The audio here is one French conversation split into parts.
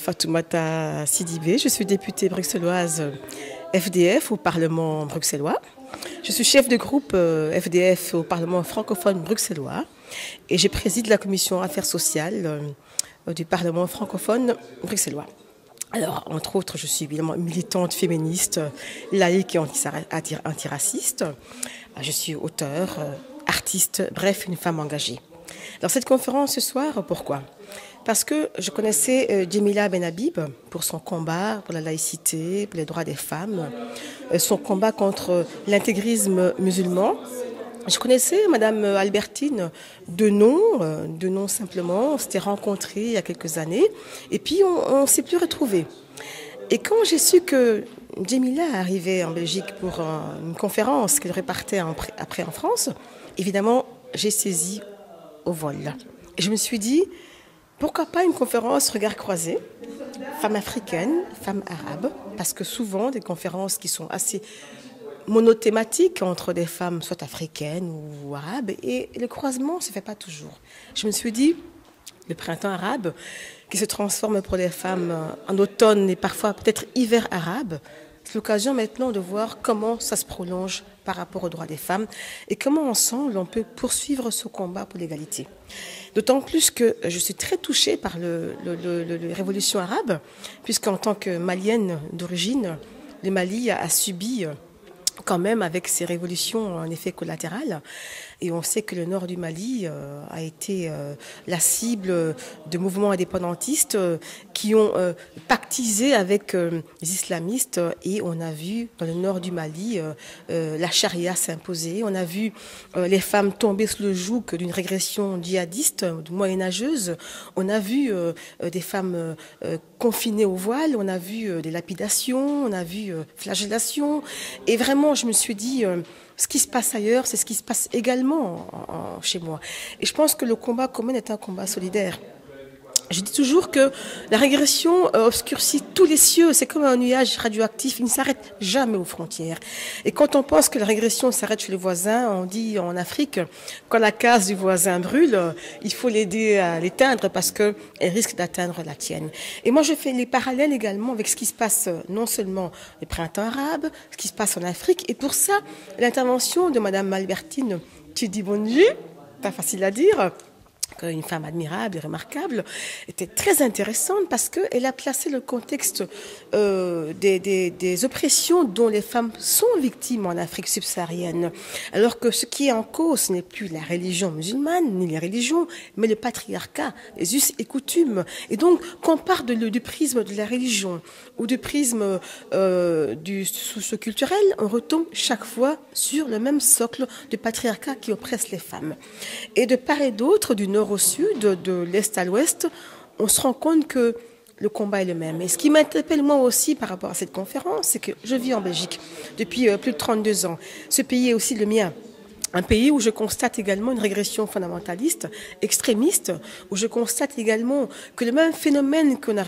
Fatoumata Sidibé, je suis députée bruxelloise FDF au Parlement bruxellois. Je suis chef de groupe FDF au Parlement francophone bruxellois et je préside la commission affaires sociales du Parlement francophone bruxellois. Alors, entre autres, je suis évidemment militante féministe, laïque et antiraciste. Je suis auteure, artiste, bref, une femme engagée. Dans cette conférence ce soir, pourquoi ? Parce que je connaissais Djemila Benhabib pour son combat pour la laïcité, pour les droits des femmes, son combat contre l'intégrisme musulman. Je connaissais Madame Albertine de nom simplement. On s'était rencontrés il y a quelques années et puis on ne s'est plus retrouvés. Et quand j'ai su que Djemila arrivait en Belgique pour une conférence qu'elle repartait après en France, évidemment, j'ai saisi au vol. Et je me suis dit, pourquoi pas une conférence regard croisé, femmes africaines, femmes arabes, parce que souvent des conférences qui sont assez monothématiques entre des femmes soit africaines ou arabes, et le croisement ne se fait pas toujours. Je me suis dit, le printemps arabe, qui se transforme pour les femmes en automne et parfois peut-être hiver arabe, c'est l'occasion maintenant de voir comment ça se prolonge par rapport aux droits des femmes et comment ensemble on peut poursuivre ce combat pour l'égalité. D'autant plus que je suis très touchée par la révolution arabe, puisqu'en tant que malienne d'origine, le Mali a subi quand même avec ces révolutions un effet collatéral. Et on sait que le nord du Mali a été la cible de mouvements indépendantistes qui ont pactisé avec les islamistes. Et on a vu dans le nord du Mali la charia s'imposer. On a vu les femmes tomber sous le joug d'une régression djihadiste, moyenâgeuse. On a vu des femmes confinées au voile. On a vu des lapidations. On a vu flagellations. Et vraiment, je me suis dit... ce qui se passe ailleurs, c'est ce qui se passe également chez moi. Et je pense que le combat commun est un combat solidaire. Je dis toujours que la régression obscurcit tous les cieux. C'est comme un nuage radioactif, il ne s'arrête jamais aux frontières. Et quand on pense que la régression s'arrête chez le voisin, on dit en Afrique, quand la case du voisin brûle, il faut l'aider à l'éteindre parce qu'elle risque d'atteindre la tienne. Et moi, je fais les parallèles également avec ce qui se passe non seulement le printemps arabe, ce qui se passe en Afrique. Et pour ça, l'intervention de Madame Albertine Tidibondji, pas facile à dire, une femme admirable et remarquable, était très intéressante parce qu'elle a placé le contexte des oppressions dont les femmes sont victimes en Afrique subsaharienne. Alors que ce qui est en cause, ce n'est plus la religion musulmane, ni les religions, mais le patriarcat, les us et coutumes. Et donc, quand on part du prisme de la religion ou du prisme du socio-culturel, on retombe chaque fois sur le même socle de patriarcat qui oppresse les femmes. Et de part et d'autre, du nord au sud, de l'est à l'ouest, on se rend compte que le combat est le même. Et ce qui m'interpelle moi aussi par rapport à cette conférence, c'est que je vis en Belgique depuis plus de 32 ans. Ce pays est aussi le mien. Un pays où je constate également une régression fondamentaliste, extrémiste, où je constate également que le même phénomène qu'on a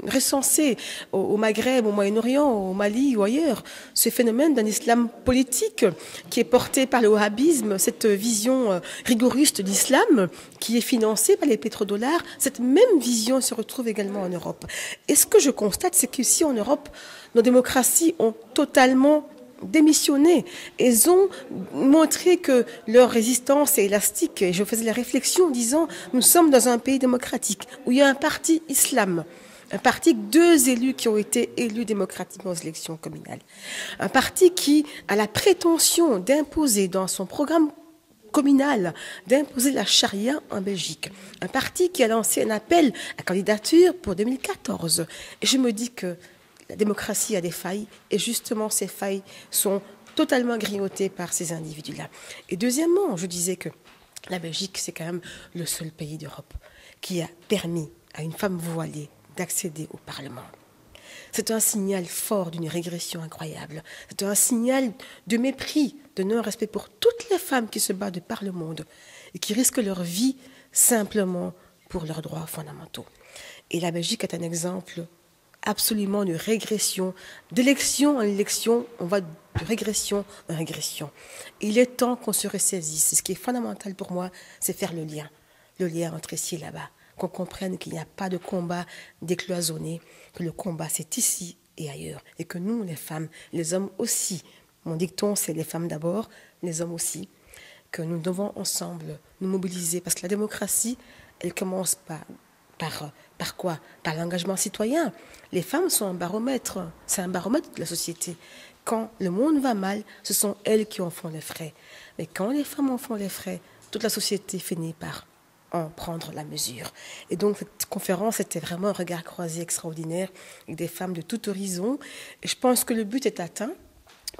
recensé au Maghreb, au Moyen-Orient, au Mali ou ailleurs, ce phénomène d'un islam politique qui est porté par le wahhabisme, cette vision rigoriste d'islam qui est financée par les pétrodollars, cette même vision se retrouve également en Europe. Et ce que je constate, c'est qu'ici en Europe, nos démocraties ont totalement démissionné. Ils ont montré que leur résistance est élastique. Et je faisais la réflexion en disant, nous sommes dans un pays démocratique où il y a un parti islam, un parti, 2 élus qui ont été élus démocratiquement aux élections communales. Un parti qui a la prétention d'imposer dans son programme communal, d'imposer la charia en Belgique. Un parti qui a lancé un appel à candidature pour 2014. Et je me dis que la démocratie a des failles et justement ces failles sont totalement grignotées par ces individus-là. Et deuxièmement, je disais que la Belgique, c'est quand même le seul pays d'Europe qui a permis à une femme voilée d'accéder au Parlement. C'est un signal fort d'une régression incroyable. C'est un signal de mépris, de non-respect pour toutes les femmes qui se battent de par le monde et qui risquent leur vie simplement pour leurs droits fondamentaux. Et la Belgique est un exemple absolument de régression, d'élection en élection, on va de régression en régression. Il est temps qu'on se ressaisisse. Ce qui est fondamental pour moi, c'est faire le lien entre ici et là-bas. qu'on comprenne qu'il n'y a pas de combat décloisonné, que le combat c'est ici et ailleurs, et que nous, les femmes, les hommes aussi, mon dicton c'est les femmes d'abord, les hommes aussi, que nous devons ensemble nous mobiliser, parce que la démocratie, elle commence par quoi? Par l'engagement citoyen. Les femmes sont un baromètre, c'est un baromètre de la société. Quand le monde va mal, ce sont elles qui en font les frais. Mais quand les femmes en font les frais, toute la société finit par en prendre la mesure. Et donc cette conférence était vraiment un regard croisé extraordinaire avec des femmes de tout horizon. Et je pense que le but est atteint.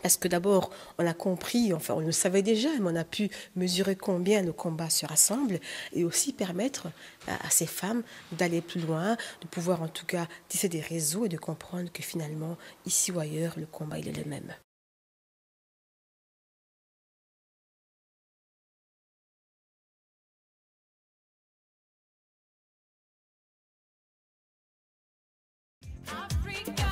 Parce que d'abord, on a compris, enfin on le savait déjà, mais on a pu mesurer combien le combat se rassemble et aussi permettre à ces femmes d'aller plus loin, de pouvoir en tout cas tisser des réseaux et de comprendre que finalement, ici ou ailleurs, le combat il est le même. Africa.